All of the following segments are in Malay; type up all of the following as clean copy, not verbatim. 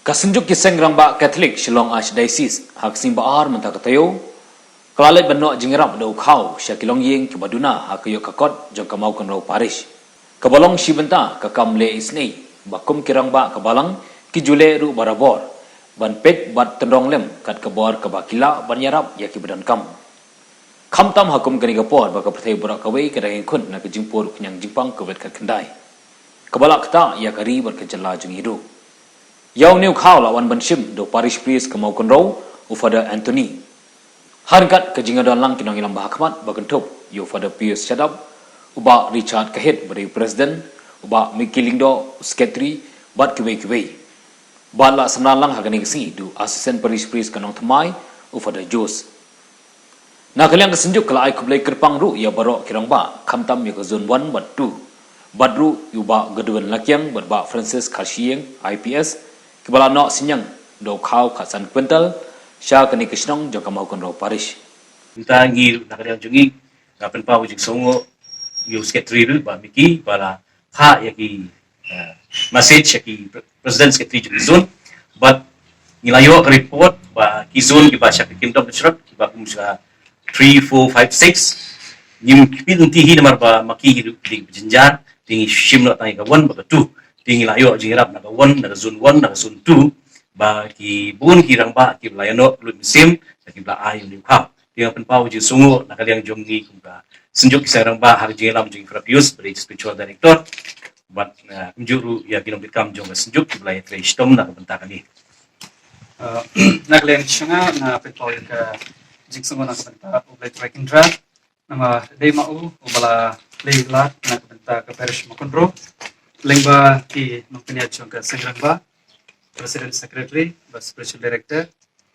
Kasenjuk kiseng ramba Catholic Shillong Archdiocese hak simbaar mentah katayo kelalai benok jingrap do khau syakilong yeng kebaduna hak yo kakot jong kamau kenro parish kebalong shibenta kakam le isnei bakum kirangba kebalang kijule ru barabor ban pet bat tendong lem kat kebor kebakila ban yarap ya kibadan kam tam hakum kani gapor baka pertai borak kawai kadang kun nak jimpur kenyang jimpang kewet kat kendai kebalak ta ya kari berkejala jeng hidup Yang new khau lawan bensim do parish priest kemau konro u Father Anthony. Hargat ke jingadan lang kinong ilang bahakmat bagentup yo Father Pius Shadab uba Richard Kahit beri president uba Mikilindo secretary bat kiwei. Bala semnalang hagani kesi do assistant parish priest kanong temai u Father Jos. Nak kalian kesenjuk kelai kublai kerpang ru ya barok kirang ba kamtam ya ke zone 1 bat 2. Badru uba geduan lakyang berba Francis Karshieng IPS Kebala nok sinyang do khau khasan kwental sya kani kisnong jong kamau konro parish. Kita ngi nak yang jungi ngapen pa wujik songo yo secretary ba miki bala ha yaki message yaki president secretary jungi zone but nilayo report ba ki zone ki ba sya kingdom disrupt ki ba kumsa 3 4 5 6 nim pinti hi namar ba maki hi di jenjar tingi shimno tai ka 1 ba 2 tinggi layo jingrap naga 1 naga zone 1 naga zone 2 ba ki bun ki rangba ki layano lut sim ki bla ayu ni ha tinga pen pau ji sungu naga yang jongi kumba senjuk ki rangba har jingram jing Frapius beri spiritual director but kunjuru ya kinom bikam jong senjuk ki bla tre stom naga benta kami naga yang changa na pen pau ka jing sungu naga benta ublai tracking draft nama dei mau ubala leila naga benta ka parish makonro Lengba ki nongpenya chongka sengrangba president secretary ba spiritual director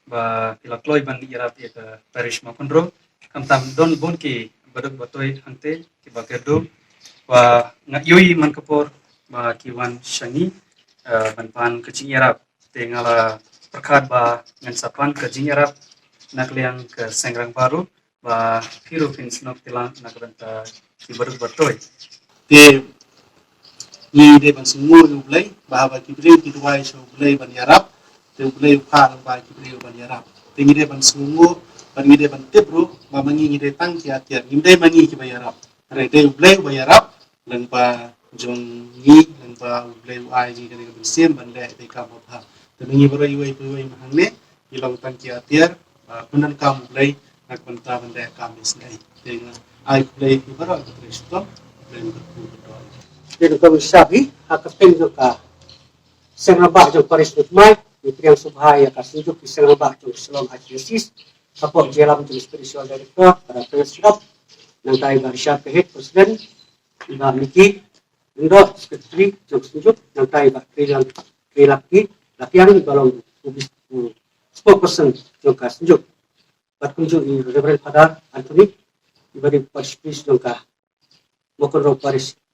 ba kilakloi ban yarap ya ka parish makonro kamtam don bon ki badok batoi hangte ki ba kerdo ba ngayui man kapor ba kiwan shangi ban pan kecing yarap tengala perkat ba ngan sapan kecing yarap nakliang ke sengrang baru ba firu fins nok tilang nakbenta ki badok batoi ni de ban semua ublai bahwa kibriu kiduai so ublai ban yarap te ublai phang ba kibriu ban yarap tingi de ban semua ban ni de ban tebru ba mangi ni de tang kia kia ni de mangi ki ba yarap re de ublai ba yarap lang ba jong ni lang ba ublai ai ni de ban sem ban de de ka ba ha te mangi baro iwai iwai mahang ne ilong tang kia tiar punan kam ublai nak ban ta ban de kam isnai te ai ublai baro ka trestom ublai ku Jadi kami sabi hakapen ka sengraba jong paris utmai ipriang subhaya kasunjuk di sengraba jong Shillong Archdiocese kapok jelam jong spiritual director para president nang tay Richard Kahit president ina miki ndo secretary jong sunjuk nang tay krilaki lakiang balong ubis spokesperson jong kasunjuk patkunjuk ni Reverend Father Anthony ibadi parish priest jong ka Mokonro Parish